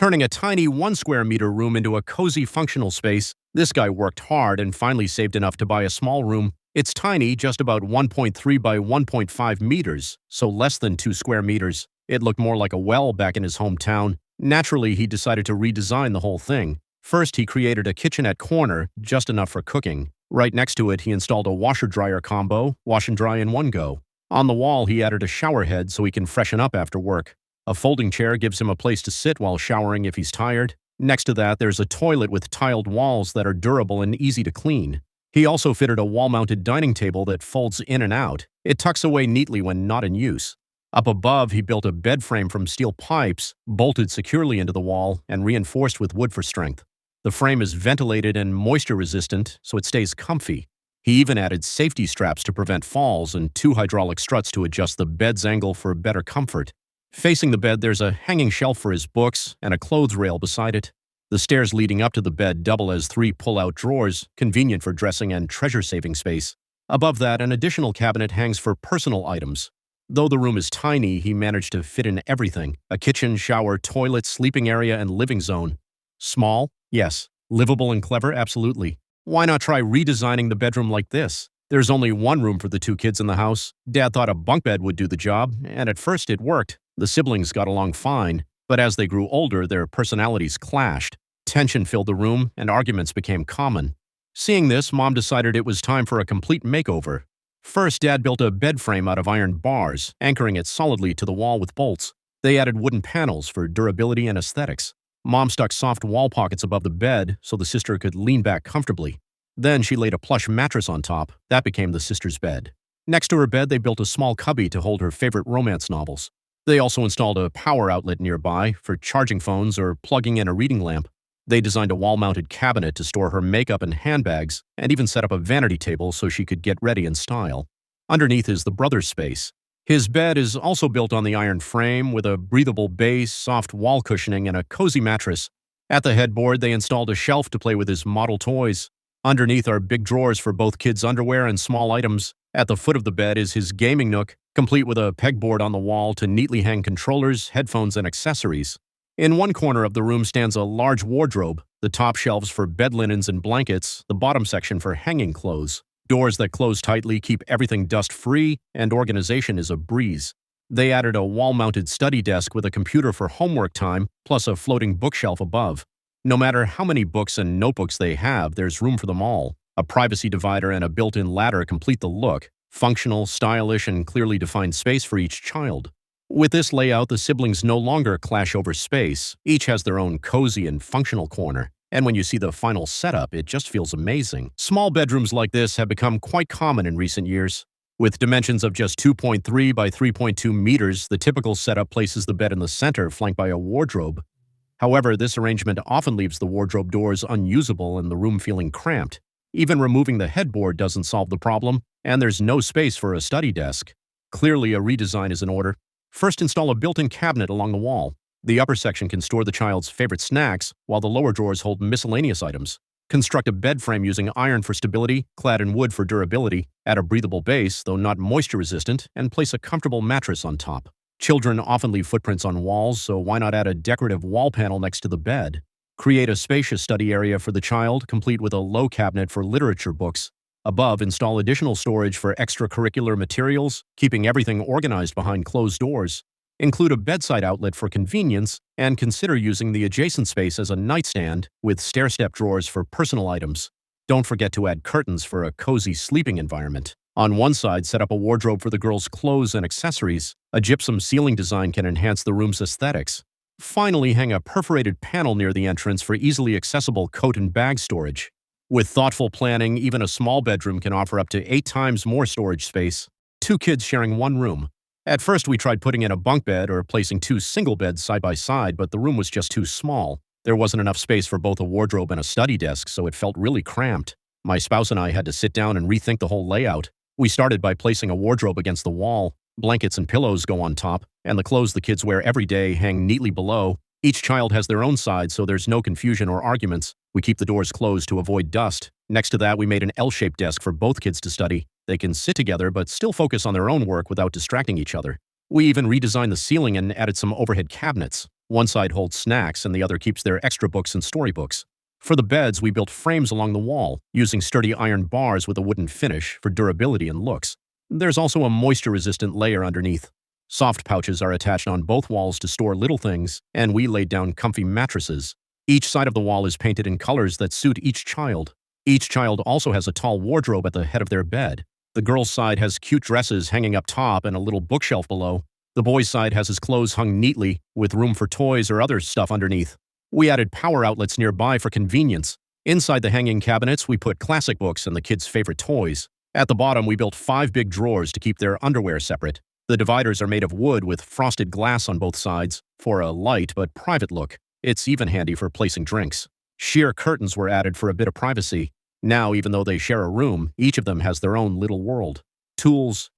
Turning a tiny 1 square meter room into a cozy functional space, this guy worked hard and finally saved enough to buy a small room. It's tiny, just about 1.3 by 1.5 meters, so less than 2 square meters. It looked more like a well back in his hometown. Naturally, he decided to redesign the whole thing. First, he created a kitchenette corner, just enough for cooking. Right next to it, he installed a washer-dryer combo, wash and dry in one go. On the wall, he added a shower head so he can freshen up after work. A folding chair gives him a place to sit while showering if he's tired. Next to that, there's a toilet with tiled walls that are durable and easy to clean. He also fitted a wall-mounted dining table that folds in and out. It tucks away neatly when not in use. Up above, he built a bed frame from steel pipes, bolted securely into the wall, and reinforced with wood for strength. The frame is ventilated and moisture-resistant, so it stays comfy. He even added safety straps to prevent falls and 2 hydraulic struts to adjust the bed's angle for better comfort. Facing the bed, there's a hanging shelf for his books and a clothes rail beside it. The stairs leading up to the bed double as 3 pull-out drawers, convenient for dressing and treasure-saving space. Above that, an additional cabinet hangs for personal items. Though the room is tiny, he managed to fit in everything: a kitchen, shower, toilet, sleeping area, and living zone. Small? Yes. Livable and clever? Absolutely. Why not try redesigning the bedroom like this? There's only one room for the 2 kids in the house. Dad thought a bunk bed would do the job, and at first it worked. The siblings got along fine, but as they grew older, their personalities clashed. Tension filled the room, and arguments became common. Seeing this, Mom decided it was time for a complete makeover. First, Dad built a bed frame out of iron bars, anchoring it solidly to the wall with bolts. They added wooden panels for durability and aesthetics. Mom stuck soft wall pockets above the bed so the sister could lean back comfortably. Then she laid a plush mattress on top. That became the sister's bed. Next to her bed, they built a small cubby to hold her favorite romance novels. They also installed a power outlet nearby for charging phones or plugging in a reading lamp. They designed a wall-mounted cabinet to store her makeup and handbags, and even set up a vanity table so she could get ready in style. Underneath is the brother's space. His bed is also built on the iron frame with a breathable base, soft wall cushioning, and a cozy mattress. At the headboard, they installed a shelf to play with his model toys. Underneath are big drawers for both kids' underwear and small items. At the foot of the bed is his gaming nook, complete with a pegboard on the wall to neatly hang controllers, headphones, and accessories. In one corner of the room stands a large wardrobe, the top shelves for bed linens and blankets, the bottom section for hanging clothes. Doors that close tightly keep everything dust-free, and organization is a breeze. They added a wall-mounted study desk with a computer for homework time, plus a floating bookshelf above. No matter how many books and notebooks they have, there's room for them all. A privacy divider and a built-in ladder complete the look: functional, stylish, and clearly defined space for each child. With this layout, the siblings no longer clash over space. Each has their own cozy and functional corner. And when you see the final setup, it just feels amazing. Small bedrooms like this have become quite common in recent years. With dimensions of just 2.3 by 3.2 meters, the typical setup places the bed in the center, flanked by a wardrobe. However, this arrangement often leaves the wardrobe doors unusable and the room feeling cramped. Even removing the headboard doesn't solve the problem, and there's no space for a study desk. Clearly, a redesign is in order. First, install a built-in cabinet along the wall. The upper section can store the child's favorite snacks, while the lower drawers hold miscellaneous items. Construct a bed frame using iron for stability, clad in wood for durability. Add a breathable base, though not moisture-resistant, and place a comfortable mattress on top. Children often leave footprints on walls, so why not add a decorative wall panel next to the bed? Create a spacious study area for the child, complete with a low cabinet for literature books. Above, install additional storage for extracurricular materials, keeping everything organized behind closed doors. Include a bedside outlet for convenience, and consider using the adjacent space as a nightstand with stair-step drawers for personal items. Don't forget to add curtains for a cozy sleeping environment. On one side, set up a wardrobe for the girls' clothes and accessories. A gypsum ceiling design can enhance the room's aesthetics. Finally, hang a perforated panel near the entrance for easily accessible coat and bag storage. With thoughtful planning, even a small bedroom can offer up to 8 times more storage space. 2 kids sharing one room. At first, we tried putting in a bunk bed or placing 2 single beds side by side, but the room was just too small. There wasn't enough space for both a wardrobe and a study desk, so it felt really cramped. My spouse and I had to sit down and rethink the whole layout. We started by placing a wardrobe against the wall. Blankets and pillows go on top, and the clothes the kids wear every day hang neatly below. Each child has their own side, so there's no confusion or arguments. We keep the doors closed to avoid dust. Next to that, we made an L-shaped desk for both kids to study. They can sit together but still focus on their own work without distracting each other. We even redesigned the ceiling and added some overhead cabinets. One side holds snacks and the other keeps their extra books and storybooks. For the beds, we built frames along the wall, using sturdy iron bars with a wooden finish for durability and looks. There's also a moisture-resistant layer underneath. Soft pouches are attached on both walls to store little things, and we laid down comfy mattresses. Each side of the wall is painted in colors that suit each child. Each child also has a tall wardrobe at the head of their bed. The girl's side has cute dresses hanging up top and a little bookshelf below. The boy's side has his clothes hung neatly, with room for toys or other stuff underneath. We added power outlets nearby for convenience. Inside the hanging cabinets, we put classic books and the kids' favorite toys. At the bottom, we built 5 big drawers to keep their underwear separate. The dividers are made of wood with frosted glass on both sides for a light but private look. It's even handy for placing drinks. Sheer curtains were added for a bit of privacy. Now, even though they share a room, each of them has their own little world. Tools,